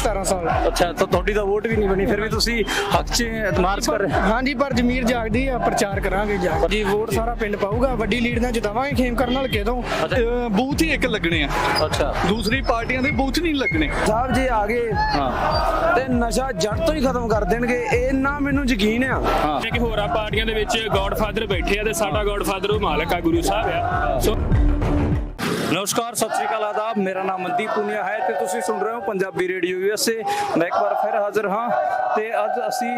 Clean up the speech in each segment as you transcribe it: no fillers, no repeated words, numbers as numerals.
17 ਸਾਲ। ਅੱਛਾ, ਤਾਂ ਤੁਹਾਡੀ ਤਾਂ ਵੋਟ ਵੀ ਨਹੀਂ ਬਣੀ, ਫਿਰ ਵੀ ਤੁਸੀਂ ਹੱਕ 'ਚ ਮਾਰਚ ਕਰ ਰਹੇ? ਹਾਂਜੀ, ਪਰ ਜ਼ਮੀਰ ਜਾਗਦੀ ਆ, ਪ੍ਰਚਾਰ ਕਰਾਂਗੇ ਜੀ। ਵੋਟ ਸਾਰਾ ਪਿੰਡ ਪਾਊਗਾ, ਵੱਡੀ ਲੀਡ ਨਾਲ ਜਿਤਾਵਾਂਗੇ ਖੇਮ ਕਰਨ ਨਾਲ ਕਿਦੋਂ। ਬੂਥ ਹੀ ਇੱਕ ਲੱਗਣੇ ਆ। ਅੱਛਾ, ਦੂਸਰੀ ਪਾਰਟੀਆਂ ਦੇ ਬੂਥ ਨਹੀਂ ਲੱਗਣੇ। ਸਾਹਿਬ ਜੀ ਆ ਗਏ ਹਾਂ ਤੇ ਨਸ਼ਾ ਜੜ ਤੋਂ ਹੀ ਖਤਮ ਕਰ ਦੇਣਗੇ, ਇੰਨਾ ਮੈਨੂੰ ਯਕੀਨ ਆ। ਹਾਂ, ਕਿ ਹੋਰਾਂ ਪਾਰਟੀਆਂ ਦੇ ਵਿੱਚ ਗੋਡਫਾਦਰ ਬੈਠੇ ਆ ਤੇ ਸਾਡਾ ਗੋਡਫਾਦਰ ਉਹ ਮਾਲਕ ਆ, ਗੁਰੂ ਸਾਹਿਬ ਆ। ਸੋ ਨਮਸਕਾਰ, ਸਤਿ ਸ਼੍ਰੀ ਅਕਾਲ, ਆਦਾਬ। ਮੇਰਾ ਨਾਮ ਮਨਦੀਪ ਪੁਨੀਆ ਹੈ ਤੇ ਤੁਸੀਂ ਸੁਣ ਰਹੇ ਹੋ ਪੰਜਾਬੀ ਰੇਡੀਓ USA। ਮੈਂ ਇੱਕ ਵਾਰ ਫਿਰ ਹਾਜ਼ਰ ਹਾਂ ਤੇ ਅੱਜ ਅਸੀਂ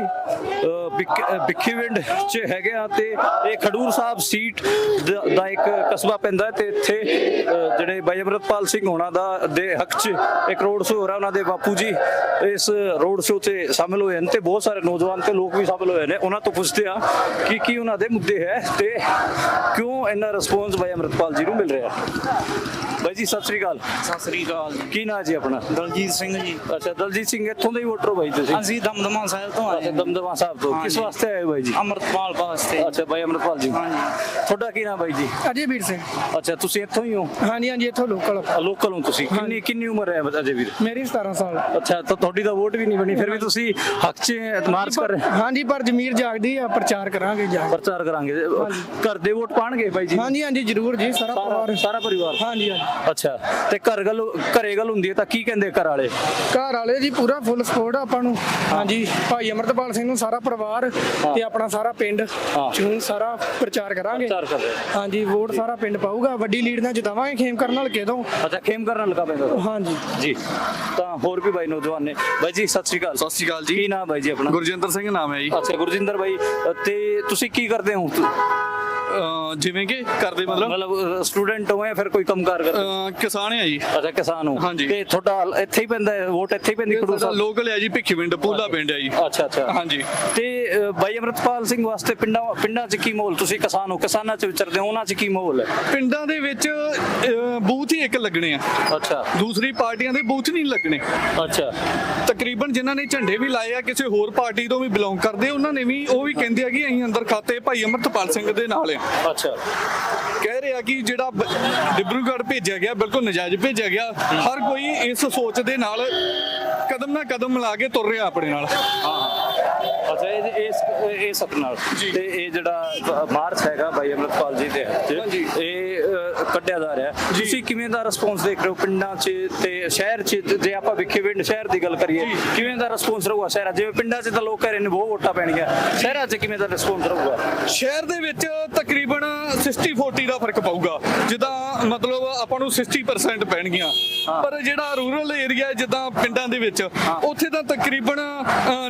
ਭਿੱਖੀਵਿੰਡ 'ਚ ਹੈਗੇ ਆ ਤੇ ਇਹ ਖਡੂਰ ਸਾਹਿਬ ਸੀਟ ਦਾ ਇੱਕ ਕਸਬਾ ਪੈਂਦਾ ਹੈ ਤੇ ਇੱਥੇ ਜਿਹੜੇ ਬਾਈ ਅਮਰਤਪਾਲ ਸਿੰਘ ਹੋਣਾ ਦੇ ਹੱਕ 'ਚ ਇੱਕ ਰੋਡ ਸ਼ੋਅ ਹੋ ਰਿਹਾ। ਉਹਨਾਂ ਦੇ ਬਾਪੂ ਜੀ ਇਸ ਰੋਡ ਸ਼ੋਅ 'ਚ ਸ਼ਾਮਿਲ ਹੋਏ ਹਨ ਤੇ ਬਹੁਤ ਸਾਰੇ ਨੌਜਵਾਨ ਤੇ ਲੋਕ ਵੀ ਸ਼ਾਮਿਲ ਹੋਏ ਨੇ। ਉਹਨਾਂ ਤੋਂ ਪੁੱਛਦੇ ਆ ਕਿ ਕੀ ਉਹਨਾਂ ਦੇ ਮੁੱਦੇ ਹੈ ਤੇ ਕਿਉਂ ਇੰਨਾ ਰਿਸਪੌਂਸ ਬਾਈ ਅਮਰਤਪਾਲ ਜੀ ਨੂੰ ਮਿਲ ਰਿਹਾ। ਬਾਈ ਜੀ ਸਤਿ ਸ੍ਰੀ ਅਕਾਲ। ਸਤਿ ਸ੍ਰੀ ਅਕਾਲ ਜੀ। ਕੀ ਨਾਂ ਜੀ ਆਪਣਾ? ਦਲਜੀਤ ਸਿੰਘ ਜੀ। ਅੱਛਾ, ਦਲਜੀਤ ਸਿੰਘ ਇੱਥੋਂ ਦੇ ਹੀ ਵੋਟਰ ਹੋ ਬਾਈ ਤੁਸੀਂ? ਅਸੀਂ ਦਮਦਮਾ ਸਾਹਿਬ ਤੋਂ ਆਏ ਅੱਛਾ, ਦਮਦਮਾ ਸਾਹਿਬ ਤੋਂ। ਕਿਸ ਵਾਸਤੇ ਆਏ ਬਾਈ ਜੀ? ਅਮਰਤਪਾਲ ਵਾਸਤੇ। ਅੱਛਾ, ਬਾਈ ਅਮਰਤਪਾਲ ਜੀ। ਹਾਂਜੀ। ਤੁਹਾਡਾ ਕੀ ਨਾਮ ਬਾਈ ਜੀ? ਅਜੇ ਵੀਰ ਸਿੰਘ। ਅੱਛਾ, ਤੁਸੀਂ ਇੱਥੋਂ ਹੀ ਹੋ? ਹਾਂਜੀ ਹਾਂਜੀ, ਇੱਥੋਂ ਲੋਕਲ। ਲੋਕਲ ਹੋ ਤੁਸੀਂ? ਕਿੰਨੀ ਉਮਰ ਹੈ ਅਜੇ ਵੀਰ? ਮੇਰੀ 17 ਸਾਲ। ਅੱਛਾ, ਤਾਂ ਤੁਹਾਡੀ ਤਾਂ ਵੋਟ ਵੀ ਨਹੀਂ ਬਣੀ, ਫਿਰ ਵੀ ਤੁਸੀਂ ਹੱਕ 'ਚ ਮਾਰਚ ਕਰ ਰਹੇ? ਹਾਂਜੀ, ਪਰ ਜ਼ਮੀਰ ਜਾਗਦੀ ਆ, ਪ੍ਰਚਾਰ ਕਰਾਂਗੇ ਜੀ। ਪ੍ਰਚਾਰ ਕਰਾਂਗੇ। ਘਰ ਦੇ ਵੋਟ ਪਾਣਗੇ ਬਾਈ ਜੀ? ਹਾਂਜੀ ਹਾਂਜੀ, ਜ਼ਰੂਰ ਜੀ। ਸਾਰਾ ਪਰਿਵਾਰ। ਸਾਰਾ ਪਰਿਵਾਰ? ਹਾਂਜੀ ਹਾਂਜੀ। ਅੱਛਾ, ਤੇ ਘਰੇ ਗੱਲ ਹੁੰਦੀ ਹੈ ਤਾਂ ਕੀ ਕਹਿੰਦੇ ਘਰ ਵਾਲੇ? ਘਰ ਵਾਲੇ ਜੀ ਪੂਰਾ ਫੁੱਲ ਸਪੋਰਟ ਆ ਆਪਾਂ ਨੂੰ। ਹਾਂਜੀ, ਭਾਈ ਅਮਰਤਪਾਲ ਸਿੰਘ ਨੂੰ ਸਾਰਾ ਪਰਿਵਾਰ ਤੇ ਆਪਣਾ ਸਾਰਾ ਪਿੰਡ ਨੂੰ ਸਾਰਾ ਪ੍ਰਚਾਰ ਕਰਾਂਗੇ। ਪ੍ਰਚਾਰ ਕਰ ਰਹੇ? ਹਾਂਜੀ, ਵੋਟ ਸਾਰਾ ਪਿੰਡ ਪਾਊਗਾ, ਵੱਡੀ ਲੀਡ ਨਾਲ ਜਿਤਾਵਾਂਗੇ ਖੇਮ ਕਰਨ ਨਾਲ ਕਿਦੋਂ। ਅੱਛਾ, ਖੇਮ ਕਰਨ ਲੱਗਾ ਪੈਂਦਾ? ਹਾਂਜੀ ਜੀ। ਤਾਂ ਹੋਰ ਵੀ ਬਾਈ ਨੌਜਵਾਨ ਨੇ। ਬਾਈ ਜੀ ਸਤਿ ਸ਼੍ਰੀ ਅਕਾਲ। ਸਤਿ ਸ਼੍ਰੀ ਅਕਾਲ ਜੀ। ਕੀ ਨਾਮ ਬਾਈ ਜੀ ਆਪਣਾ? ਗੁਰਜਿੰਦਰ ਸਿੰਘ ਨਾਮ ਹੈ ਜੀ। ਅੱਛਾ, ਗੁਰਜਿੰਦਰ ਬਾਈ, ਤੇ ਤੁਸੀਂ ਕੀ ਕਰਦੇ ਹੋ? ਜਿਵੇਂ ਕਿ ਕਰਦੇ ਮਤਲਬ ਸਟੂਡੈਂਟ ਹੋ ਜਾਂ ਫਿਰ ਕੋਈ ਕੰਮਕਾਰ ਕਰਦੇ? ਕਿਸਾਨ ਆ ਜੀ। ਅੱਛਾ, ਕਿਸਾਨ ਹੋ। ਹਾਂਜੀ। ਤੇ ਤੁਹਾਡਾ ਇੱਥੇ ਹੀ ਪੈਂਦਾ ਹੈ ਵੋਟ? ਇੱਥੇ ਹੀ ਪੈਂਦੀ ਖਡੂਰ ਸਾਹਿਬ? ਲੋਕਲ ਹੈ ਜੀ, ਭਿੱਖੀਵਿੰਡ ਪੂਲਾ ਪਿੰਡ ਹੈ ਜੀ। ਅੱਛਾ ਅੱਛਾ। ਹਾਂਜੀ। ਤੇ ਬਾਈ ਅਮਰਤਪਾਲ ਸਿੰਘ ਵਾਸਤੇ ਪਿੰਡਾਂ 'ਚ ਕੀ ਮਾਹੌਲ? ਤੁਸੀਂ ਕਿਸਾਨ ਹੋ, ਕਿਸਾਨਾਂ 'ਚ ਵਿਚਰਦੇ ਹੋ, ਉਹਨਾਂ 'ਚ ਕੀ ਮਾਹੌਲ ਹੈ? ਪਿੰਡਾਂ ਦੇ ਵਿੱਚ ਬੂਥ ਹੀ ਇੱਕ ਲੱਗਣੇ ਆ। ਅੱਛਾ। ਦੂਸਰੀ ਪਾਰਟੀਆਂ ਦੇ ਬੂਥ ਨਹੀਂ ਲੱਗਣੇ। ਅੱਛਾ। ਤਕਰੀਬਨ ਜਿਨ੍ਹਾਂ ਨੇ ਝੰਡੇ ਵੀ ਲਾਏ ਆ ਕਿਸੇ ਹੋਰ ਪਾਰਟੀ ਤੋਂ ਵੀ ਬਿਲੋਂਗ ਕਰਦੇ, ਉਹਨਾਂ ਨੇ ਵੀ ਉਹ ਵੀ ਕਹਿੰਦੇ ਆ ਕਿ ਅਸੀਂ ਅੰਦਰ ਖਾਤੇ ਭਾਈ ਅਮਰਤਪਾਲ ਸਿੰਘ ਦੇ ਨਾਲ ਆ। ਅੱਛਾ। ਕਹਿ ਰਿਹਾ ਕਿ ਜਿਹੜਾ ਡਿਬਰੂਗੜ੍ਹ ਭੇਜਿਆ ਗਿਆ ਬਿਲਕੁਲ ਨਜਾਇਜ਼ ਭੇਜਿਆ ਗਿਆ। ਹਰ ਕੋਈ ਇਸ ਸੋਚ ਦੇ ਨਾਲ ਕਦਮ ਨਾਲ ਕਦਮ ਮਿਲਾ ਕੇ ਤੁਰ ਰਿਹਾ ਆਪਣੇ ਨਾਲ। ਅੱਛਾ, ਇਹ ਸਭ ਨਾਲ ਤੇ ਇਹ ਜਿਹੜਾ ਮਾਰਚ ਹੈਗਾ ਬਾਈ ਅਮਰਤਪਾਲ ਜੀ ਦੇ ਹੱਥ 'ਚ ਇਹ ਕੱਢਿਆ ਜਾ ਰਿਹਾ, ਤੁਸੀਂ ਕਿਵੇਂ ਦਾ ਰਿਸਪੌਂਸ ਦੇਖ ਰਹੇ ਹੋ ਪਿੰਡਾਂ 'ਚ ਤੇ ਸ਼ਹਿਰ 'ਚ? ਜੇ ਆਪਾਂ ਭਿੱਖੀਵਿੰਡ ਸ਼ਹਿਰ ਦੀ ਗੱਲ ਕਰੀਏ, ਕਿਵੇਂ ਦਾ ਰਿਸਪੌਂਸ ਰਹੂਗਾ ਸ਼ਹਿਰਾਂ 'ਚ? ਜਿਵੇਂ ਪਿੰਡਾਂ 'ਚ ਤਾਂ ਲੋਕ ਕਹਿ ਰਹੇ ਨੇ ਬਹੁਤ ਵੋਟਾਂ ਪੈਣਗੀਆਂ, ਸ਼ਹਿਰਾਂ 'ਚ ਕਿਵੇਂ ਦਾ ਰਿਸਪੌਂਸ ਰਹੂਗਾ? ਸ਼ਹਿਰ ਦੇ ਵਿੱਚ ਤਕਰੀਬਨ 60-40 ਦਾ ਫਰਕ ਪਊਗਾ। ਜਿੱਦਾਂ ਮਤਲਬ ਆਪਾਂ ਨੂੰ 60% ਪੈਣਗੀਆਂ, ਪਰ ਜਿਹੜਾ ਰੂਰਲ ਏਰੀਆ ਜਿੱਦਾਂ ਪਿੰਡਾਂ ਦੇ ਵਿੱਚ ਉੱਥੇ ਤਾਂ ਤਕਰੀਬਨ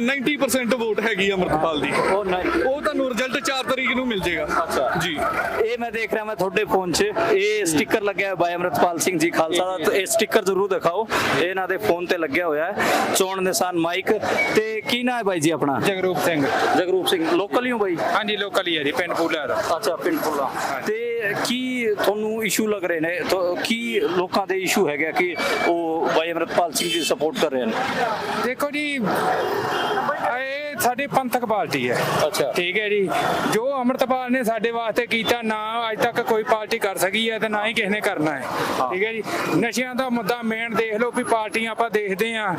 90% ਵੋਟ ਹੈਗੀ ਅਮਰਤਪਾਲ ਦੀ। ਉਹ ਤੁਹਾਨੂੰ ਰਿਜ਼ਲਟ 4 ਤਰੀਕ ਨੂੰ ਮਿਲ ਜਾਏਗਾ। ਅੱਛਾ ਜੀ। ਇਹ ਮੈਂ ਦੇਖ ਰਿਹਾ, ਮੈਂ ਤੁਹਾਡੇ ਫੋਨ 'ਚ ਇਹ ਸਟicker ਲੱਗਿਆ ਬਾਈ ਅਮਰਤਪਾਲ ਸਿੰਘ ਜੀ ਖਾਲਸਾ ਦਾ, ਇਹ ਸਟicker ਜ਼ਰੂਰ ਦਿਖਾਓ। ਇਹਨਾਂ ਦੇ ਫੋਨ ਤੇ ਲੱਗਿਆ ਹੋਇਆ ਹੈ ਚੋਣ ਨਿਸ਼ਾਨ ਮਾਈਕ। ਤੇ ਕੀ ਨਾਂ ਹੈ ਬਾਈ ਜੀ ਆਪਣਾ? ਜਗਰੂਪ ਸਿੰਘ। ਜਗਰੂਪ ਸਿੰਘ, ਲੋਕਲ ਹੀ ਹੋ ਬਾਈ? ਹਾਂਜੀ, ਲੋਕਲ ਹੀ ਹੈ ਜੀ, ਪਿੰਡ ਪੂਲਾ ਦਾ। ਅੱਛਾ, ਪਿੰਡ ਪੂਲਾ। ਤੇ ਕੀ ਤੁਹਾਨੂੰ ਇਸ਼ੂ ਲੱਗ ਰਹੇ ਨੇ? ਕੀ ਲੋਕਾਂ ਦੇ ਇਸ਼ੂ ਹੈਗਾ ਕਿ ਉਹ ਬਾਈ ਅਮਰਤਪਾਲ ਸਿੰਘ ਦੀ ਸਪੋਰਟ ਕਰ ਰਹੇ ਨੇ? ਦੇਖੋ ਜੀ, ਇਹ ਸਾਡੀ ਪੰਥਕ ਪਾਰਟੀ ਹੈ। ਅੱਛਾ। ਠੀਕ ਹੈ ਜੀ। ਜੋ ਅਮਰਤਪਾਲ ਨੇ ਸਾਡੇ ਵਾਸਤੇ ਕੀਤਾ ਨਾ ਅੱਜ ਤੱਕ ਕੋਈ ਪਾਰਟੀ ਕਰ ਸਕੀ ਹੈ ਤੇ ਨਾ ਹੀ ਕਿਸੇ ਨੇ ਕਰਨਾ ਹੈ। ਠੀਕ ਹੈ ਜੀ। ਨਸ਼ਿਆਂ ਦਾ ਮੁੱਦਾ ਮੇਨ ਦੇਖ ਲਓ ਵੀ ਪਾਰਟੀਆਂ ਆਪਾਂ ਦੇਖਦੇ ਆ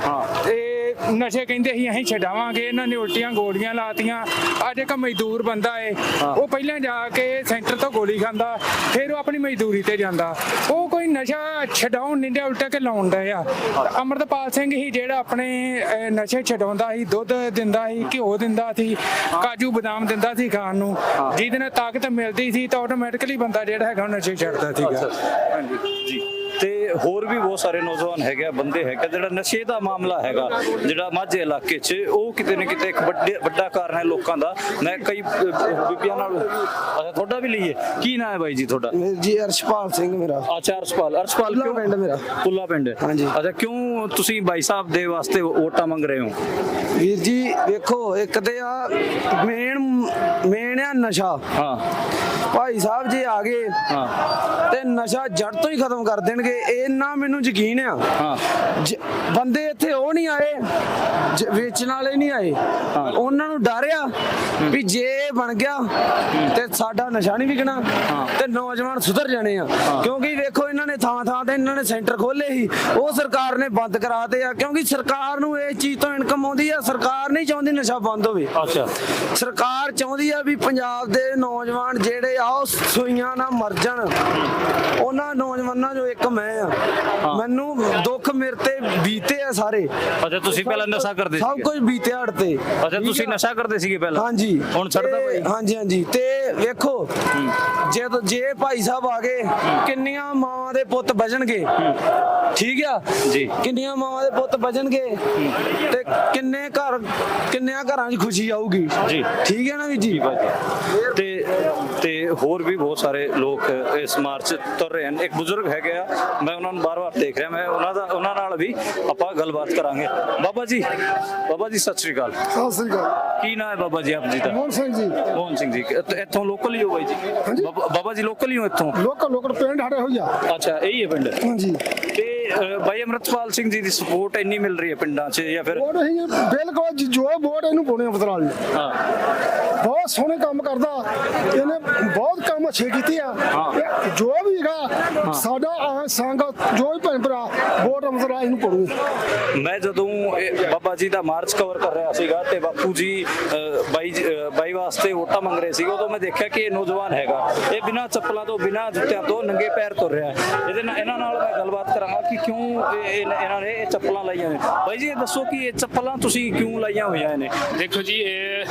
ਤੇ ਨਸ਼ੇ ਕਹਿੰਦੇ ਸੀ ਅਸੀਂ ਛਡਾਵਾਂਗੇ, ਇਹਨਾਂ ਨੇ ਉਲਟੀਆਂ ਗੋਲੀਆਂ ਲਾਤੀਆਂ। ਅੱਜ ਇੱਕ ਮਜ਼ਦੂਰ ਬੰਦਾ ਏ, ਉਹ ਪਹਿਲਾਂ ਜਾ ਕੇ ਸੈਂਟਰ ਤੋਂ ਗੋਲੀ ਖਾਂਦਾ, ਫਿਰ ਉਹ ਆਪਣੀ ਮਜ਼ਦੂਰੀ ਤੇ ਜਾਂਦਾ। ਉਹ ਕੋਈ ਨਸ਼ਾ ਛਡਾਉਣ ਨਹੀਂ ਡਿਆ, ਉਲਟਾ ਕੇ ਲਾਉਣ ਡਿਆ ਆ। ਅਮਰਤਪਾਲ ਸਿੰਘ ਹੀ ਜਿਹੜਾ ਆਪਣੇ ਨਸ਼ੇ ਛਡਾਉਂਦਾ ਸੀ, ਦੁੱਧ ਦਿੰਦਾ ਸੀ, ਘਿਓ ਦਿੰਦਾ ਸੀ, ਕਾਜੂ ਬਦਾਮ ਦਿੰਦਾ ਸੀ ਖਾਣ ਨੂੰ, ਜਿਹਦੇ ਨਾਲ ਤਾਕਤ ਮਿਲਦੀ ਸੀ ਤਾਂ ਆਟੋਮੈਟਿਕਲੀ ਬੰਦਾ ਜਿਹੜਾ ਹੈਗਾ ਨਸ਼ੇ ਛੱਡਦਾ ਸੀਗਾ। ਹਾਂਜੀ ਜੀ। ਤੇ ਹੋਰ ਵੀ ਬਹੁਤ ਸਾਰੇ ਨੌਜਵਾਨ ਹੈਗੇ, ਬੰਦੇ ਹੈਗੇ, ਜਿਹੜਾ ਨਸ਼ੇ ਦਾ ਮਾਮਲਾ ਹੈਗਾ ਜਿਹੜਾ ਮਾਝੇ ਇਲਾਕੇ 'ਚ, ਉਹ ਕਿਤੇ ਨਾ ਕਿਤੇ ਇੱਕ ਵੱਡਾ ਕਾਰਨ ਹੈ ਲੋਕਾਂ ਦਾ। ਮੈਂ ਕਈ ਬੀਬੀਆਂ ਨਾਲ, ਅੱਛਾ ਤੁਹਾਡਾ ਵੀ ਲਈਏ, ਕੀ ਨਾਮ ਹੈ ਬਾਈ ਜੀ ਤੁਹਾਡਾ? ਜੀ ਅਰਸ਼ਪਾਲ ਸਿੰਘ ਮੇਰਾ। ਅੱਛਾ, ਅਰਸ਼ਪਾਲ ਕਿਉਂ? ਪਿੰਡ ਮੇਰਾ ਪੁੱਲਾ ਪਿੰਡ। ਹਾਂਜੀ। ਅੱਛਾ, ਕਿਉਂ ਤੁਸੀਂ ਬਾਈ ਸਾਹਿਬ ਦੇ ਵਾਸਤੇ ਵੋਟਾਂ ਮੰਗ ਰਹੇ ਹੋ? ਵੀਰ ਜੀ ਵੇਖੋ, ਇੱਕ ਤੇ ਆ ਮੇਨ ਆ ਨਸ਼ਾ। ਹਾਂ। ਭਾਈ ਸਾਹਿਬ ਜੇ ਆ ਗਏ ਤੇ ਨਸ਼ਾ ਜੜ ਤੋਂ ਹੀ ਖਤਮ ਕਰ ਦੇਣਗੇ, ਇੰਨਾ ਮੈਨੂੰ ਯਕੀਨ ਆ। ਬੰਦੇ ਇੱਥੇ ਉਹ ਨਹੀਂ ਆਏ ਵੇਚਣ ਵਾਲੇ ਨਹੀਂ ਆਏ, ਉਹਨਾਂ ਨੂੰ ਡਰ ਆ ਵੀ ਜੇ ਬਣ ਗਿਆ ਤੇ ਸਾਡਾ ਨਸ਼ਾ ਨਹੀਂ ਵਿਕਣਾ ਤੇ ਨੌਜਵਾਨ ਸੁਧਰ ਜਾਣੇ ਆ। ਕਿਉਂਕਿ ਵੇਖੋ ਇਹਨਾਂ ਨੇ ਥਾਂ ਥਾਂ ਤੇ ਇਹਨਾਂ ਨੇ ਸੈਂਟਰ ਖੋਲੇ ਸੀ, ਉਹ ਸਰਕਾਰ ਨੇ ਬੰਦ ਕਰਾਤੇ ਆ, ਕਿਉਂਕਿ ਸਰਕਾਰ ਨੂੰ ਇਸ ਚੀਜ਼ ਤੋਂ ਇਨਕਮ ਆਉਂਦੀ ਆ। ਸਰਕਾਰ ਨਹੀਂ ਚਾਹੁੰਦੀ ਨਸ਼ਾ ਬੰਦ ਹੋਵੇ। ਸਰਕਾਰ ਚਾਹੁੰਦੀ ਆ ਵੀ ਪੰਜਾਬ ਦੇ ਨੌਜਵਾਨ ਜਿਹੜੇ ਆ ਉਹ ਸੂਈਆਂ ਨਾ ਮਰ ਜਾਣ। ਉਹਨਾਂ ਨੌਜਵਾਨਾਂ ਜੋ ਇੱਕ ਮੈਂ ਆ, ਮੈਨੂੰ ਦੁੱਖ ਮੇਰੇ ਤੇ ਬੀਤੇ ਆ ਸਾਰੇ। ਅੱਛਾ, ਤੁਸੀਂ ਪਹਿਲਾਂ ਨਸ਼ਾ ਕਰਦੇ ਸਭ ਕੁਝ ਬੀਤਿਆ ਹੜ ਤੇ। ਅੱਛਾ, ਤੁਸੀਂ ਨਸ਼ਾ ਕਰਦੇ ਸੀਗੇ ਪਹਿਲਾਂ? ਹਾਂਜੀ। ਹੁਣ ਛੱਡਦਾ ਭਾਈ? ਹਾਂਜੀ ਹਾਂਜੀ। ਤੇ ਵੇਖੋ ਜੇ ਭਾਈ ਸਾਹਿਬ ਆ ਗਏ, ਕਿੰਨੀਆਂ ਮਾਵਾਂ ਦੇ ਪੁੱਤ ਬਚਣਗੇ, ਠੀਕ ਆ ਜੀ। ਕਿੰਨੀਆਂ ਮਾਵਾਂ ਦੇ ਪੁੱਤ ਬਚਣਗੇ ਤੇ ਕਿੰਨਿਆਂ ਘਰਾਂ 'ਚ ਖੁਸ਼ੀ ਆਊਗੀ ਜੀ। ਠੀਕ ਹੈ ਨਾ ਵੀ ਜੀ। ਤੇ ਹੋਰ ਵੀ ਬਹੁਤ ਸਾਰੇ ਲੋਕ ਇਸ ਮਾਰਚ ਤੁਰ ਰਹੇ ਹਨ। ਇੱਕ ਬਜ਼ੁਰਗ ਹੈਗੇ ਆ, ਮੈਂ ਉਹਨਾਂ ਨੂੰ ਬਾਰ-ਬਾਰ ਦੇਖ ਰਿਹਾ, ਮੈਂ ਉਹਨਾਂ ਨਾਲ ਵੀ ਆਪਾਂ ਗੱਲਬਾਤ ਕਰਾਂਗੇ। ਬਾਬਾ ਜੀ ਸਤਿ ਸ਼੍ਰੀ ਅਕਾਲ। ਸਤਿ ਸ੍ਰੀ ਅਕਾਲ। ਕੀ ਨਾਮ ਹੈ ਬਾਬਾ ਜੀ ਆਪ ਜੀ ਦਾ? ਮੋਹਨ ਸਿੰਘ ਜੀ। ਮੋਹਨ ਸਿੰਘ ਜੀ, ਇੱਥੋਂ ਲੋਕਲ ਹੀ ਹੋ ਬਾਈ ਜੀ? ਬਾਬਾ ਜੀ ਲੋਕਲ ਹੀ ਹੋ ਇੱਥੋਂ? ਲੋਕਲ ਪਿੰਡ ਸਾਡੇ ਹੋਈ ਆ। ਅੱਛਾ, ਇਹੀ ਹੈ ਪਿੰਡ? ਹਾਂਜੀ। ਤੇ ਬਾਈ ਅਮਰਤਪਾਲ ਸਿੰਘ ਜੀ ਦੀ ਸਪੋਰਟ ਇੰਨੀ ਮਿਲ ਰਹੀ ਹੈ ਪਿੰਡਾਂ 'ਚ ਜਾਂ ਫਿਰ? ਵੋਟ ਅਸੀਂ ਬਿਲਕੁਲ ਜੋ ਵੋਟ ਇਹਨੂੰ ਪਾਉਣੇ ਆ ਬਦਲਾਲ ਨੂੰ। ਬਹੁਤ ਸੋਹਣੇ ਕੰਮ ਕਰਦਾ, ਇਹਨੇ ਬਹੁਤ ਕੰਮ ਅੱਛੇ ਕੀਤੇ ਆ। ਜੋ ਵੀ ਹੈਗਾ ਸਾਡਾ ਸੰਗ ਜੋ ਵੀ ਭੈਣ ਭਰਾ ਵੋਟ ਬਦਲਾਲ ਇਹਨੂੰ ਪਾਉਣੀ। ਮੈਂ ਜਦੋਂ ਬਾਬਾ ਜੀ ਦਾ ਮਾਰਚ ਕਵਰ ਕਰ ਰਿਹਾ ਸੀਗਾ ਤੇ ਬਾਪੂ ਜੀ ਬਾਈ ਵਾਸਤੇ ਵੋਟਾਂ ਮੰਗ ਰਹੇ ਸੀਗੇ, ਉਦੋਂ ਮੈਂ ਦੇਖਿਆ ਕਿ ਇਹ ਨੌਜਵਾਨ ਹੈਗਾ, ਇਹ ਬਿਨਾਂ ਚੱਪਲਾਂ ਤੋਂ ਬਿਨਾਂ ਜੁੱਤਿਆਂ ਤੋਂ ਨੰਗੇ ਪੈਰ ਤੁਰ ਰਿਹਾ ਹੈ। ਇਹਨਾਂ ਨਾਲ ਮੈਂ ਗੱਲਬਾਤ ਕਰਾਂਗਾ ਕਿ ਕਿਉਂ ਇਹਨਾਂ ਨੇ ਇਹ ਚੱਪਲਾਂ ਲਾਈਆਂ ਨੇ। ਬਾਈ ਜੀ ਇਹ ਦੱਸੋ ਕਿ ਇਹ ਚੱਪਲਾਂ ਤੁਸੀਂ ਕਿਉਂ ਲਾਈਆਂ ਹੋਈਆਂ ਨੇ? ਦੇਖੋ ਜੀ, ਇਹ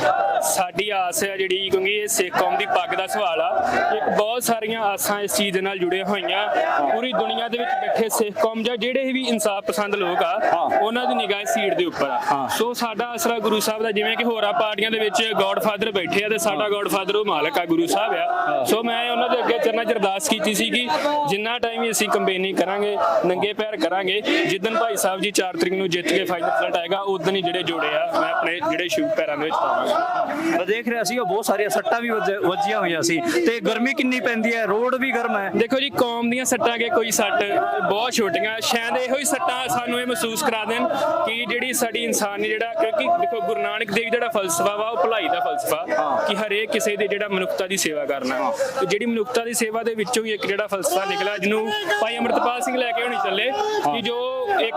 ਸਾਡੀ ਆਸ ਹੈ ਜਿਹੜੀ, ਕਿਉਂਕਿ ਇਹ ਸਿੱਖ ਕੌਮ ਦੀ ਪੱਗ ਦਾ ਸਵਾਲ ਆ। ਇੱਕ ਬਹੁਤ ਸਾਰੀਆਂ ਆਸਾਂ ਇਸ ਚੀਜ਼ ਦੇ ਨਾਲ ਜੁੜੀਆਂ ਹੋਈਆਂ। ਪੂਰੀ ਦੁਨੀਆ ਦੇ ਵਿੱਚ ਬੈਠੇ ਸਿੱਖ ਕੌਮ ਜਾਂ ਜਿਹੜੇ ਵੀ ਇਨਸਾਫ ਪਸੰਦ ਲੋਕ ਆ, ਉਹਨਾਂ ਦੀ ਨਿਗਾਹ ਸੀਟ ਦੇ ਉੱਪਰ ਆ। ਸੋ ਸਾਡਾ ਆਸਰਾ ਗੁਰੂ ਸਾਹਿਬ ਦਾ, ਜਿਵੇਂ ਕਿ ਹੋਰਾਂ ਪਾਰਟੀਆਂ ਦੇ ਵਿੱਚ ਗੋਡਫਾਦਰ ਬੈਠੇ ਆ ਤੇ ਸਾਡਾ ਗੋਡਫਾਦਰ ਉਹ ਮਾਲਕ ਆ, ਗੁਰੂ ਸਾਹਿਬ ਆ। ਸੋ ਮੈਂ ਉਹਨਾਂ ਦੇ ਅੱਗੇ ਚਰਨਾਂ 'ਚ ਅਰਦਾਸ ਕੀਤੀ ਸੀ ਕਿ ਜਿੰਨਾ ਟਾਈਮ ਵੀ ਅਸੀਂ ਕੰਪੇਨਿੰਗ ਕਰਾਂਗੇ, ਨੰਗੇ ਪੈਰ ਕਰਾਂਗੇ। ਜਿੱਦਣ ਭਾਈ ਸਾਹਿਬ ਜੀ 4 ਤਰੀਕ ਨੂੰ ਜਿੱਤ ਕੇ ਫਾਈਨਲ ਰਿਜ਼ਲਟ ਆਏਗਾ, ਉਦੋਂ ਹੀ ਜਿਹੜੇ ਜੋੜੇ ਆ ਮੈਂ ਆਪਣੇ ਜਿਹੜੇ ਸ਼ੂ ਪੈਰਾਂ ਦੇ ਵਿੱਚ ਪਾਵਾਂਗਾ। ਮੈਂ ਦੇਖ ਰਿਹਾ ਸੀ ਬਹੁਤ ਸਾਰੀਆਂ ਸੱਟਾਂ ਵੀ ਵੱਜੀਆਂ ਹੋਈਆਂ ਸੀ ਤੇ ਗਰਮੀ ਕਿੰਨੀ ਪੈਂਦੀ ਹੈ, ਰੋਡ ਵੀ ਗਰਮ ਹੈ। ਦੇਖੋ ਜੀ, ਕੌਮ ਦੀਆਂ ਸੱਟਾਂ ਕੇ ਕੋਈ ਸੱਟ ਬਹੁਤ ਛੋਟੀਆਂ, ਸ਼ਾਇਦ ਇਹੋ ਹੀ ਸੱਟਾਂ ਸਾਨੂੰ ਇਹ ਮਹਿਸੂਸ ਕਰਾ ਦੇਣ ਕਿ ਜਿਹੜੀ ਸਾਡੀ ਇਨਸਾਨੀ ਜਿਹੜਾ, ਕਿਉਂਕਿ ਦੇਖੋ ਗੁਰੂ ਨਾਨਕ ਦੇਵ ਜਿਹੜਾ ਫਲਸਫਾ ਵਾ ਉਹ ਭਲਾਈ ਦਾ ਫਲਸਫਾ ਕਿ ਹਰੇਕ ਕਿਸੇ ਦੇ ਜਿਹੜਾ ਮਨੁੱਖਤਾ ਦੀ ਸੇਵਾ ਕਰਨਾ। ਤੇ ਜਿਹੜੀ ਮਨੁੱਖਤਾ ਦੀ ਸੇਵਾ ਦੇ ਵਿੱਚੋਂ ਹੀ ਇੱਕ ਜਿਹੜਾ ਫਲਸਫਾ ਨਿਕਲਿਆ, ਜਿਹਨੂੰ ਭਾਈ ਅਮਰਤਪਾਲ ਸਿੰਘ ਲੈ ਕੇ ਹੋਣੀ ਚੱਲੇ ਕਿ ਜੋ ਇੱਕ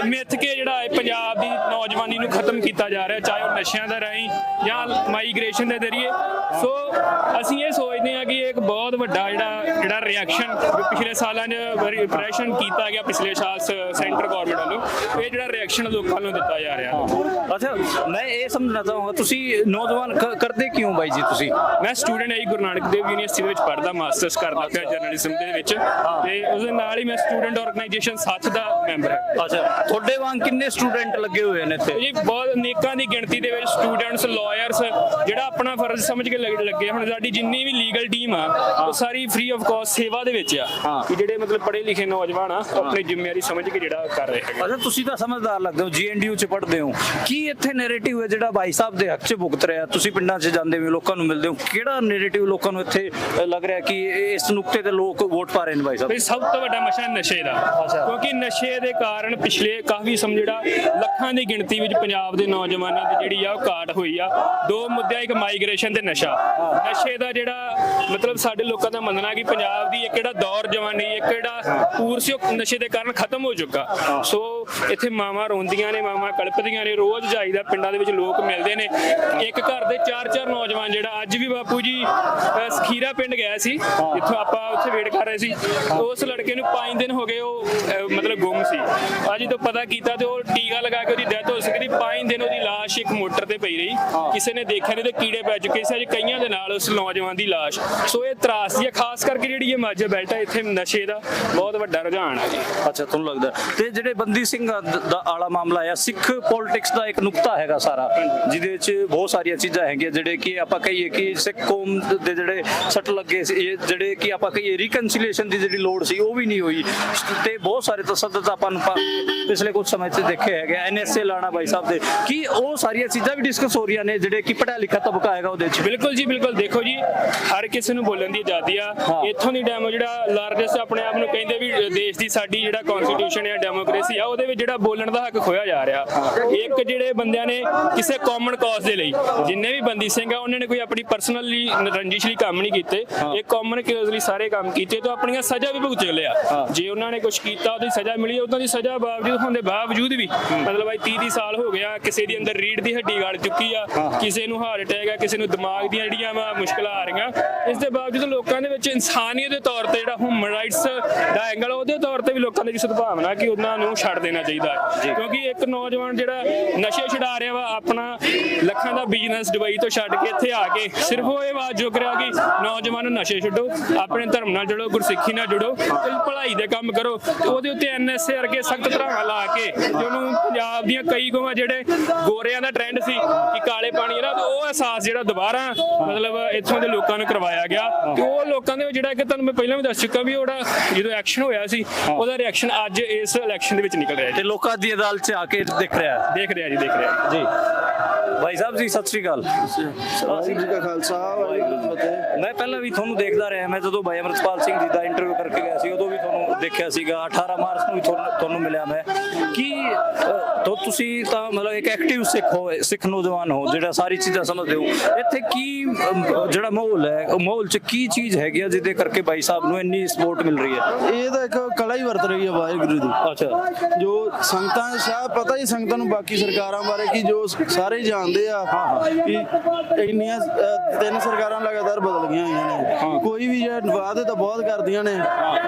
ਮਿੱਥ ਕੇ ਜਿਹੜਾ ਹੈ ਪੰਜਾਬ ਦੀ ਨੌਜਵਾਨੀ ਨੂੰ ਖਤਮ ਕੀਤਾ ਜਾ ਰਿਹਾ, ਚਾਹੇ ਉਹ ਨਸ਼ਿਆਂ ਦਾ ਰਾਹੀਂ ਜਾਂ ਮਾਈਗ੍ਰੇਸ਼ਨ ਦੇ ਜ਼ਰੀਏ। ਸੋ ਅਸੀਂ ਇਹ ਸੋਚਦੇ ਹਾਂ ਕਿ ਇੱਕ ਬਹੁਤ ਵੱਡਾ ਜਿਹੜਾ ਰਿਐਕਸ਼ਨ ਪਿਛਲੇ ਸਾਲਾਂ 'ਚ ਰਿਪਰੈਸ਼ਨ ਕੀਤਾ ਗਿਆ ਪਿਛਲੇ ਸਾਲ ਸੈਂਟਰ ਗਵਰਨਮੈਂਟ ਵੱਲੋਂ, ਇਹ ਜਿਹੜਾ ਰਿਐਕਸ਼ਨ ਲੋਕਾਂ ਨੂੰ ਦਿੱਤਾ ਜਾ ਰਿਹਾ। ਅੱਛਾ, ਮੈਂ ਇਹ ਸਮਝਣਾ ਚਾਹਾਂਗਾ ਤੁਸੀਂ ਨੌਜਵਾਨ ਕਰਦੇ ਕਿਉਂ ਬਾਈ ਜੀ? ਤੁਸੀਂ? ਮੈਂ ਸਟੂਡੈਂਟ ਹਾਂ ਜੀ, ਗੁਰੂ ਨਾਨਕ ਦੇਵ ਯੂਨੀਵਰਸਿਟੀ ਦੇ ਵਿੱਚ ਪੜ੍ਹਦਾ, ਮਾਸਟਰਸ ਕਰਦਾ ਪਿਆ ਜਰਨਲਿਜ਼ਮ ਦੇ ਵਿੱਚ, ਤੇ ਉਸ ਦੇ ਨਾਲ ਹੀ ਮੈਂ ਸਟੂਡੈਂਟ ਆਰਗੇਨਾਈਜੇਸ਼ਨ ਸੱਚ ਦਾ ਮੈਂਬਰ ਹਾਂ। ਅੱਛਾ, ਤੁਹਾਡੇ ਵਾਂਗ ਕਿੰਨੇ ਸਟੂਡੈਂਟ ਲੱਗੇ ਹੋਏ ਨੇ ਇੱਥੇ? ਜੀ ਬਹੁਤ ਅਨੇਕਾਂ ਦੀ ਗਿਣਤੀ ਦੇ ਵਿੱਚ ਸਟੂਡੈਂਟਸ, ਲਾਇਰਸ ਜਿਹੜਾ ਆਪਣਾ ਫਰਜ਼ ਸਮਝ ਕੇ ਲੱਗੇ। ਹੁਣ ਸਾਡੀ ਜਿੰਨੀ ਵੀ ਲੀਗਲ ਟੀਮ ਆ ਉਹ ਸਾਰੀ ਫ੍ਰੀ ਆਫ ਕਾਸਟ ਸੇਵਾ ਦੇ ਵਿੱਚ ਆ, ਕਿ ਜਿਹੜੇ ਮਤਲਬ ਪੜ੍ਹੇ ਲਿਖੇ ਨੌਜਵਾਨ ਆ ਆਪਣੀ ਜ਼ਿੰਮੇਵਾਰੀ ਸਮਝ ਕੇ ਜਿਹੜਾ ਕਰ ਰਹੇ ਹੈਗੇ। ਅੱਛਾ, ਤੁਸੀਂ ਤਾਂ ਸਮਝਦਾਰ ਲੱਗਦੇ ਹੋ, GNDU 'ਚ ਪੜ੍ਹਦੇ ਹੋ। ਕੀ ਇੱਥੇ ਨੈਰੇਟਿਵ ਹੈ ਜਿਹੜਾ ਭਾਈ ਸਾਹਿਬ ਦੇ ਹੱਕ 'ਚ ਭੁਗਤ ਰਿਹਾ? ਤੁਸੀਂ ਪਿੰਡਾਂ 'ਚ ਜਾਂਦੇ ਹੋ, ਲੋਕਾਂ ਨੂੰ ਮਿਲਦੇ ਹੋ, ਕਿਹੜਾ ਨੈਰੇਟਿਵ ਲੋਕਾਂ ਨੂੰ ਇੱਥੇ ਲੱਗ ਰਿਹਾ ਕਿ ਇਸ ਨੁਕਤੇ ਤੇ ਲੋਕ ਵੋਟ ਪਾ ਰਹੇ ਨੇ ਭਾਈ ਸਾਹਿਬ? ਸਭ ਤੋਂ ਵੱਡਾ ਮਸਲਾ ਨਸ਼ੇ ਦਾ, ਕਿਉਂਕਿ ਨਸ਼ੇ ਦੇ ਕਾਰਨ ਪਿਛਲੇ ਕਾਫੀ ਸਮਾਂ ਜਿਹੜਾ ਲੱਖਾਂ ਦੀ ਗਿਣਤੀ ਵਿੱਚ ਪੰਜਾਬ ਦੇ ਨੌਜਵਾਨਾਂ ਦੀ ਜਿਹੜੀ ਆ ਉਹ ਘਾਟ ਹੋਈ ਆ। ਦੋ ਮੁੱਦੇ, ਇੱਕ ਮਾਈਗ੍ਰੇਸ਼ਨ ਤੇ ਨਸ਼ਾ। ਨਸ਼ੇ ਦਾ ਜਿਹੜਾ ਮਤਲਬ ਸਾਡੇ ਲੋਕਾਂ ਦਾ ਮੰਨਣਾ ਕਿ ਪੰਜਾਬ ਦੀ ਇੱਕ ਜਿਹੜਾ ਦੌਰ ਜਵਾਨੀ, ਇੱਕ ਜਿਹੜਾ ਪੂਰ ਸੀ, ਉਹ ਨਸ਼ੇ ਦੇ ਕਾਰਨ ਖਤਮ ਹੋ ਚੁੱਕਾ। ਸੋ ਇੱਥੇ ਮਾਵਾਂ ਰੋਂਦੀਆਂ ਨੇ, ਮਾਵਾਂ ਕਲਪਦੀਆਂ ਨੇ, ਰੋਜ਼ ਜਾਈਦਾ ਪਿੰਡਾਂ ਦੇ ਵਿੱਚ ਲੋਕ ਮਿਲਦੇ ਨੇ। ਇੱਕ ਘਰ ਦੇ 4-4 ਨੌਜਵਾਨ, ਜਿਹੜਾ ਅੱਜ ਵੀ ਬਾਪੂ ਜੀ ਸਖੀਰਾ ਪਿੰਡ ਗਿਆ ਸੀ ਜਿੱਥੋਂ ਆਪਾਂ ਉੱਥੇ ਵੇਟ ਕਰ ਰਹੇ ਸੀ, ਉਸ ਲੜਕੇ ਨੂੰ 5 ਦਿਨ ਹੋ ਗਏ ਉਹ ਮਤਲਬ ਗੁੰਮ ਸੀ। ਅੱਜ ਜਦੋਂ ਪਤਾ ਕੀਤਾ ਤੇ ਉਹ ਟੀਕਾ ਲਗਾ ਕੇ ਉਹਦੀ ਡੈਥ ਹੋ ਸਕਦੀ। 5 ਦਿਨ ਉਹਦੀ ਲਾਸ਼ ਇੱਕ ਮੋਟਰ ਤੇ ਪਈ ਰਹੀ, ਕਿਸੇ ਨੇ ਦੇਖਿਆ ਨਹੀਂ ਤੇ ਕੀੜੇ ਪੈ ਚੁੱਕੇ ਸੀ। ਅੱਜ ਕਈਆਂ ਦੇ ਨਾਲ ਉਸ ਨੌਜਵਾਨ ਦੀ ਲਾਸ਼। ਸੋ ਇਹ ਤਰਾਸਦੀ ਹੈ, ਖਾਸ ਕਰਕੇ ਜਿਹੜੀ ਇਹ ਮਾਝਾ ਬੈਲਟ ਹੈ, ਇੱਥੇ ਨਸ਼ੇ ਦਾ ਬਹੁਤ ਵੱਡਾ ਰੁਝਾਨ ਹੈ ਜੀ। ਅੱਛਾ, ਤੁਹਾਨੂੰ ਲੱਗਦਾ ਤੇ ਜਿਹੜੇ ਬੰਦੀ ਸਿੰਘ ਦਾ ਆਲਾ ਮਾਮਲਾ ਆ, ਸਿੱਖ ਪੋਲਿਟਿਕਸ ਦਾ ਇੱਕ ਨੁਕਤਾ ਹੈਗਾ ਸਾਰਾ, ਜਿਹਦੇ ਵਿੱਚ ਬਹੁਤ ਸਾਰੀਆਂ ਚੀਜ਼ਾਂ ਹੈਗੀਆਂ ਜਿਹੜੇ ਕਿ ਆਪਾਂ ਕਹੀਏ ਕਿ ਸਿੱਖ ਕੌਮ ਦੇ ਜਿਹੜੇ ਸੱਟ ਲੱਗੇ ਸੀ, ਜਿਹੜੇ ਕਿ ਆਪਾਂ ਕਹੀਏ ਰੀਕਨਸੀਲੀਏਸ਼ਨ ਦੀ ਜਿਹੜੀ ਲੋੜ ਸੀ ਉਹ ਵੀ ਨਹੀਂ ਹੋਈ, ਤੇ ਬਹੁਤ ਸਾਰੇ ਤਸੱਦਦ ਆਪਾਂ ਨੂੰ ਪਿਛਲੇ ਕੁਝ ਸਮੇਂ 'ਚ ਦੇਖੇ ਹੈਗੇ NSA ਲਾਣਾ ਬਾਈ ਸਾਹਿਬ ਦੇ, ਕੀ ਉਹ ਸਾਰੀਆਂ ਚੀਜ਼ਾਂ ਵੀ ਡਿਸਕਸ ਹੋ ਰਹੀਆਂ ਨੇ ਜਿਹੜੇ ਕਿ ਪੜ੍ਹਿਆ ਲਿਖਿਆ ਤਬਕਾ ਹੈਗਾ ਉਹਦੇ 'ਚ? ਬਿਲਕੁਲ ਜੀ ਬਿਲਕੁਲ। ਦੇਖੋ ਜੀ, ਹਰ ਕਿਸੇ ਨੂੰ ਬੋਲਣ ਦੀ ਆਜ਼ਾਦੀ ਆ। ਇੱਥੋਂ ਦੀ ਡੈਮੋ ਜਿਹੜਾ ਲਾਰਜੈਸਟ ਆਪਣੇ ਆਪ ਨੂੰ ਕਹਿੰਦੇ ਵੀ ਦੇਸ਼ ਦੀ ਸਾਡੀ ਜਿਹੜਾ ਕਨਸਟੀਟਿਊਸ਼ਨ ਹੈ ਡੈਮੋਕ੍ਰੇਸੀ ਆ, ਉਹਦੇ ਵਿੱਚ ਜਿਹੜਾ ਬੋਲਣ ਦਾ ਹੱਕ ਖੋਇਆ ਜਾ ਰਿਹਾ। ਇੱਕ ਜਿਹੜੇ ਬੰਦਿਆਂ ਨੇ ਕਿਸੇ ਕਾਮਨ ਕਾਜ਼ ਦੇ ਲਈ, ਜਿੰਨੇ ਵੀ ਬੰਦੀ ਸਿੰਘ ਆ ਉਹਨਾਂ ਨੇ ਕੋਈ ਆਪਣੀ ਪਰਸਨਲੀ ਰੰਜਿਸ਼ ਲਈ ਕੰਮ ਨਹੀਂ ਕੀਤੇ, ਇੱਕ ਕਾਮਨ ਕਾਜ਼ ਲਈ ਸਾਰੇ ਕੰਮ ਕੀਤੇ ਤਾਂ ਆਪਣੀਆਂ ਸਜ਼ਾ ਵੀ ਭੁਗਤ ਲਿਆ। ਜੇ ਉਹਨਾਂ ਨੇ ਕੁਝ ਕੀਤਾ ਉਹਦੀ ਸਜ਼ਾ ਮਿਲੀ, ਉਹਨਾਂ ਦੀ ਸਜ਼ਾ ਬਾਵਜੂਦ ਹੋਣ ਦੇ ਬਾਵਜੂਦ ਵੀ ਮਤਲਬ 30 ਸਾਲ ਹੋ ਗਿਆ, ਕਿਸੇ ਦੀ ਅੰਦਰ ਰੀੜ ਦੀ ਹੱਡੀ ਗਲ ਚੁੱਕੀ ਆ, ਕਿਸੇ ਨੂੰ ਹਾਰਟ ਅਟੈਕ ਆ, ਕਿਸੇ ਨੂੰ ਦਿਮਾਗ ਦੀਆਂ ਜਿਹੜੀਆਂ ਵਾ ਮੁਸ਼ਕਲਾਂ ਆ ਰਹੀਆਂ। ਇਸ ਦੇ ਬਾਵਜੂਦ ਲੋਕਾਂ ਦੇ ਵਿੱਚ ਇਨਸਾਨੀਅਤ ਦੇ ਤੌਰ ਤੇ ਜਿਹੜਾ ਹਿਊਮਨ ਰਾਈਟਸ ਦਾ ਐਂਗਲ ਉਹਦੇ ਤੌਰ ਤੇ ਵੀ ਲੋਕਾਂ ਦੀ ਸਦਭਾਵਨਾ ਕਿ ਉਹਨਾਂ ਨੂੰ ਛੱਡ ਦੇਣਾ ਚਾਹੀਦਾ ਹੈ। ਕਿਉਂਕਿ ਇੱਕ ਨੌਜਵਾਨ ਜਿਹੜਾ ਨਸ਼ੇ ਛਡਾ ਰਿਹਾ ਵਾ, ਆਪਣਾ ਲੱਖਾਂ ਦਾ ਬਿਜ਼ਨਸ ਦੁਬਈ ਤੋਂ ਛੱਡ ਕੇ ਇੱਥੇ ਆ ਕੇ ਸਿਰਫ ਉਹ ਇਹ ਆਵਾਜ਼ ਚੁੱਕ ਰਿਹਾ ਕਿ ਨੌਜਵਾਨ ਨਸ਼ੇ ਛੱਡੋ, ਆਪਣੇ ਧਰਮ ਨਾਲ ਜੁੜੋ, ਗੁਰਸਿੱਖੀ ਨਾਲ ਜੁੜੋ, ਤੇ ਭਲਾਈ ਦੇ ਕੰਮ ਕਰੋ। ਤੇ ਉਹਦੇ ਉੱਤੇ NSA ਵਰਗੇ ਸਖਤ ਧਾਰਾਵਾਂ ਲਾ ਕੇ ਉਹਨੂੰ ਪੰਜਾਬ ਦੀਆਂ ਕਈ ਗੋਵਾਂ ਜਿਹੜੇ ਗੋਰਿਆਂ ਦਾ ਟ੍ਰੈਂਡ ਸੀ ਕਿ ਕਾਲੇ ਪਾਣੀ ਨਾ, ਉਹ ਅਹਿਸਾਸ ਜਿਹੜਾ ਦੁਬਾਰਾ ਮਤਲਬ ਇੱਥੋਂ ਦੇ ਲੋਕਾਂ ਨੂੰ ਕਰਵਾਇਆ ਗਿਆ। ਤੇ ਉਹ ਲੋਕਾਂ ਦੇ ਵਿੱਚ ਜਿਹੜਾ ਕਿ ਤੁਹਾਨੂੰ ਮੈਂ ਪਹਿਲਾਂ ਵੀ ਦੱਸ ਚੁੱਕਾ ਵੀ ਉਹਦਾ ਜਦੋਂ ਐਕਸ਼ਨ ਹੋਇਆ ਸੀ, ਉਹਦਾ ਰਿਐਕਸ਼ਨ ਅੱਜ ਇਸ ਇਲੈਕਸ਼ਨ ਦੇ ਵਿੱਚ ਨਿਕਲ ਰਿਹਾ ਤੇ ਲੋਕਾਂ ਦੀ ਅਦਾਲਤ 'ਚ ਆ ਕੇ ਦੇਖ ਰਿਹਾ ਦੇਖ ਰਿਹਾ ਜੀ। ਭਾਈ ਸਾਹਿਬ ਜੀ ਸਤਿ ਸ਼੍ਰੀ ਅਕਾਲ। ਵਾਹਿਗੁਰੂ ਜੀ ਕਾ ਖਾਲਸਾ ਵਾਹਿਗੁਰੂ ਜੀ ਕੀ ਫਤਿਹ। ਮੈਂ ਪਹਿਲਾਂ ਵੀ ਤੁਹਾਨੂੰ ਦੇਖਦਾ ਰਿਹਾ, ਮੈਂ ਜਦੋਂ ਭਾਈ ਅਮਰਤਪਾਲ ਸਿੰਘ ਜੀ ਦਾ ਇੰਟਰਵਿਊ ਕਰਕੇ ਗਿਆ ਸੀ ਉਦੋਂ ਵੀ ਤੁਹਾਨੂੰ ਦੇਖਿਆ ਸੀਗਾ, 18 ਮਾਰਚ ਨੂੰ ਵੀ ਤੁਹਾਨੂੰ ਮਿਲਿਆ ਮੈਂ। ਕੀ ਤੁਸੀਂ ਤਾਂ ਮਤਲਬ ਇੱਕ ਐਕਟਿਵ ਸਿੱਖ ਨੌਜਵਾਨ ਹੋ ਜਿਹੜਾ ਸਾਰੀ ਚੀਜ਼ਾਂ ਸਮਝਦੇ ਹੋ, ਇੱਥੇ ਕੀ ਜਿਹੜਾ ਮਾਹੌਲ ਹੈ, ਉਹ ਮਾਹੌਲ 'ਚ ਕੀ ਚੀਜ਼ ਹੈਗੀ ਆ ਜਿਹਦੇ ਕਰਕੇ ਭਾਈ ਸਾਹਿਬ ਨੂੰ ਇੰਨੀ ਸਪੋਰਟ ਮਿਲ ਰਹੀ ਹੈ? ਇਹ ਤਾਂ ਇੱਕ ਕਲਾ ਹੀ ਵਰਤ ਰਹੀ ਹੈ ਵਾਹਿਗੁਰੂ ਦੀ। ਅੱਛਾ, ਜੋ ਸੰਗਤਾਂ ਸ਼ਾਇਦ ਪਤਾ ਹੀ ਸੰਗਤਾਂ ਨੂੰ ਬਾਕੀ ਸਰਕਾਰਾਂ ਬਾਰੇ ਕਿ ਜੋ ਸਾਰੇ ਜਾਣਦੇ ਆ ਕਿ ਇੰਨੀਆਂ 3 ਸਰਕਾਰਾਂ ਲਗਾਤਾਰ ਬਦਲ ਗਈਆਂ ਹੋਈਆਂ ਨੇ, ਕੋਈ ਵੀ ਜਿਹੜਾ ਵਾਅਦੇ ਤਾਂ ਬਹੁਤ ਕਰਦੀਆਂ ਨੇ,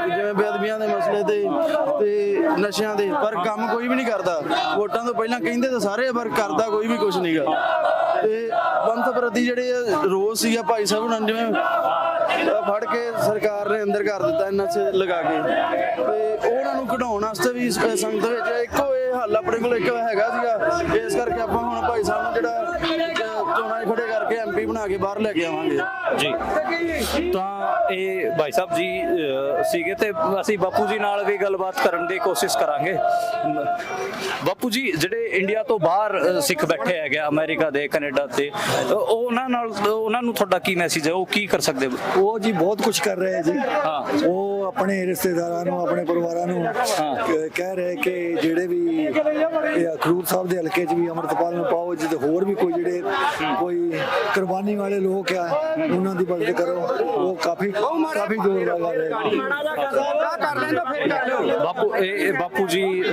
ਜਿਵੇਂ ਬੇਅਦਬੀਆਂ ਦੇ ਮਸਲੇ ਤੇ ਨਸ਼ਿਆਂ ਦੇ, ਪਰ ਕੰਮ ਕੋਈ ਵੀ ਨਹੀਂ ਕਰਦਾ। ਵੋਟਾਂ ਤੋਂ ਪਹਿਲਾਂ ਕਹਿੰਦੇ ਤਾਂ ਸਾਰੇ, ਪਰ ਕਰਦਾ ਕੋਈ ਵੀ ਕੁਝ ਨਹੀਂਗਾ। ਤੇ ਪੰਥ ਪ੍ਰਤੀ ਜਿਹੜੇ ਰੋਸ ਸੀਗਾ ਭਾਈ ਸਾਹਿਬ ਉਹਨਾਂ ਨੇ ਜਿਵੇਂ ਫੜ ਕੇ ਸਰਕਾਰ ਨੇ ਅੰਦਰ ਕਰ ਦਿੱਤਾ NSA ਲਗਾ ਕੇ, ਤੇ ਉਹਨਾਂ ਨੂੰ ਕਢਾਉਣ ਵਾਸਤੇ ਵੀ ਸੰਗਤ ਵਿੱਚ ਇੱਕੋ ਇਹ ਹੱਲ ਆਪਣੇ ਕੋਲ ਇੱਕ ਹੈਗਾ ਸੀਗਾ। ਇਸ ਕਰਕੇ ਆਪਾਂ ਹੁਣ ਭਾਈ ਸਾਹਿਬ ਨੂੰ ਜਿਹੜਾ ਚੋਣਾਂ 'ਚ ਖੜੇ ਕਰਕੇ MP ਬਣਾ ਕੇ ਬਾਹਰ ਲੈ ਕੇ ਆਵਾਂਗੇ ਜੀ। ਤਾਂ ਇਹ ਭਾਈ ਸਾਹਿਬ ਜੀ ਸੀਗੇ ਤੇ ਅਸੀਂ ਬਾਪੂ ਜੀ ਨਾਲ ਵੀ ਗੱਲਬਾਤ ਕਰਨ ਦੀ ਕੋਸ਼ਿਸ਼ ਕਰਾਂਗੇ। ਬਾਪੂ ਜੀ, ਜਿਹੜੇ ਇੰਡੀਆ ਤੋਂ ਬਾਹਰ ਸਿੱਖ ਬੈਠੇ ਹੈਗੇ, ਅਮਰੀਕਾ ਦੇ, ਕੈਨੇਡਾ ਤੇ, ਉਹਨਾਂ ਨੂੰ ਤੁਹਾਡਾ ਕੀ ਮੈਸੇਜ ਹੈ? ਉਹ ਕੀ ਕਰ ਸਕਦੇ? ਉਹ ਜੀ ਬਹੁਤ ਕੁਝ ਕਰ ਰਹੇ ਹੈ ਜੀ। ਉਹ ਆਪਣੇ ਰਿਸ਼ਤੇਦਾਰਾਂ ਨੂੰ, ਆਪਣੇ ਪਰਿਵਾਰਾਂ ਨੂੰ ਕਹਿ ਰਹੇ ਕਿ ਜਿਹੜੇ ਵੀ ਖਡੂਰ ਸਾਹਿਬ ਦੇ ਹਲਕੇ 'ਚ ਵੀ ਅਮਰਤਪਾਲ ਨੂੰ ਪਾਓ, ਜਿੱਤੇ ਹੋਰ ਵੀ ਕੋਈ ਜਿਹੜੇ ਕੋਈ ਕੁਰਬਾਨੀ ਵਾਲੇ ਲੋਕ ਆ ਉਹਨਾਂ ਦੀ ਮਦਦ ਕਰੋ। ਉਹ ਕਾਫੀ ਜ਼ੋਰ ਲਗਾ ਰਹੇ। ਬਾਪੂ ਜੀ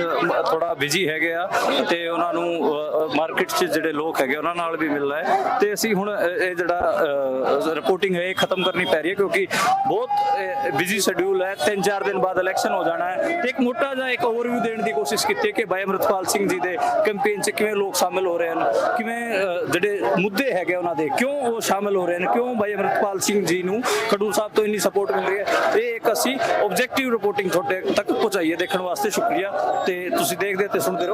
ਥੋੜਾ ਬਿਜੀ ਹੈਗੇ ਆ ਤੇ ਉਹਨਾਂ ਨੂੰ ਮਾਰਕੀਟ 'ਚ ਜਿਹੜੇ ਲੋਕ ਹੈਗੇ ਉਹਨਾਂ ਨਾਲ ਵੀ ਮਿਲਣਾ ਹੈ, ਤੇ ਅਸੀਂ ਹੁਣ ਇਹ ਜਿਹੜਾ ਰਿਪੋਰਟਿੰਗ ਹੈ ਇਹ ਖਤਮ ਕਰਨੀ ਪੈ ਰਹੀ ਹੈ ਕਿਉਂਕਿ ਬਹੁਤ ਬਿਜੀ ਸ਼ੈਡਿਊਲ ਹੈ। 3-4 ਦਿਨ ਬਾਅਦ ਇਲੈਕਸ਼ਨ ਹੋ ਜਾਣਾ ਹੈ, ਤੇ ਇੱਕ ਮੋਟਾ ਜਿਹਾ ਇੱਕ ਓਵਰਵਿਊ ਦੇਣ ਦੀ ਕੋਸ਼ਿਸ਼ ਕੀਤੀ ਕਿ ਭਾਈ ਅਮਰਤਪਾਲ ਸਿੰਘ ਜੀ ਦੇ ਕੈਂਪੇਨ 'ਚ ਕਿਵੇਂ ਲੋਕ ਸ਼ਾਮਿਲ ਹੋ ਰਹੇ ਹਨ, ਕਿਵੇਂ ਜਿਹੜੇ ਮੁੱਦੇ ਹੈਗੇ ਉਹਨਾਂ ਦੇ ਕਿਉਂ ਉਹ ਸ਼ਾਮਿਲ ਹੋ ਰਹੇ ਨੇ, ਕਿਉਂ ਭਾਈ ਅਮਰਤਪਾਲ ਸਿੰਘ ਜੀ ਨੂੰ ਖਡੂਰ ਸਾਹਿਬ ਤੋਂ ਇੰਨੀ ਸਪੋਰਟ ਮਿਲ ਰਹੀ ਹੈ। ਇਹ ਇੱਕ ਅਸੀਂ ਆਬਜੈਕਟਿਵ ਰਿਪੋਰਟਿੰਗ ਤੁਹਾਡੇ ਤੱਕ ਪਹੁੰਚਾਈਏ। ਦੇਖਣ ਵਾਸਤੇ ਸ਼ੁਕਰੀਆ, ਤੇ ਤੁਸੀਂ ਦੇਖਦੇ ਤੇ ਸੁਣਦੇ ਰਹੋ।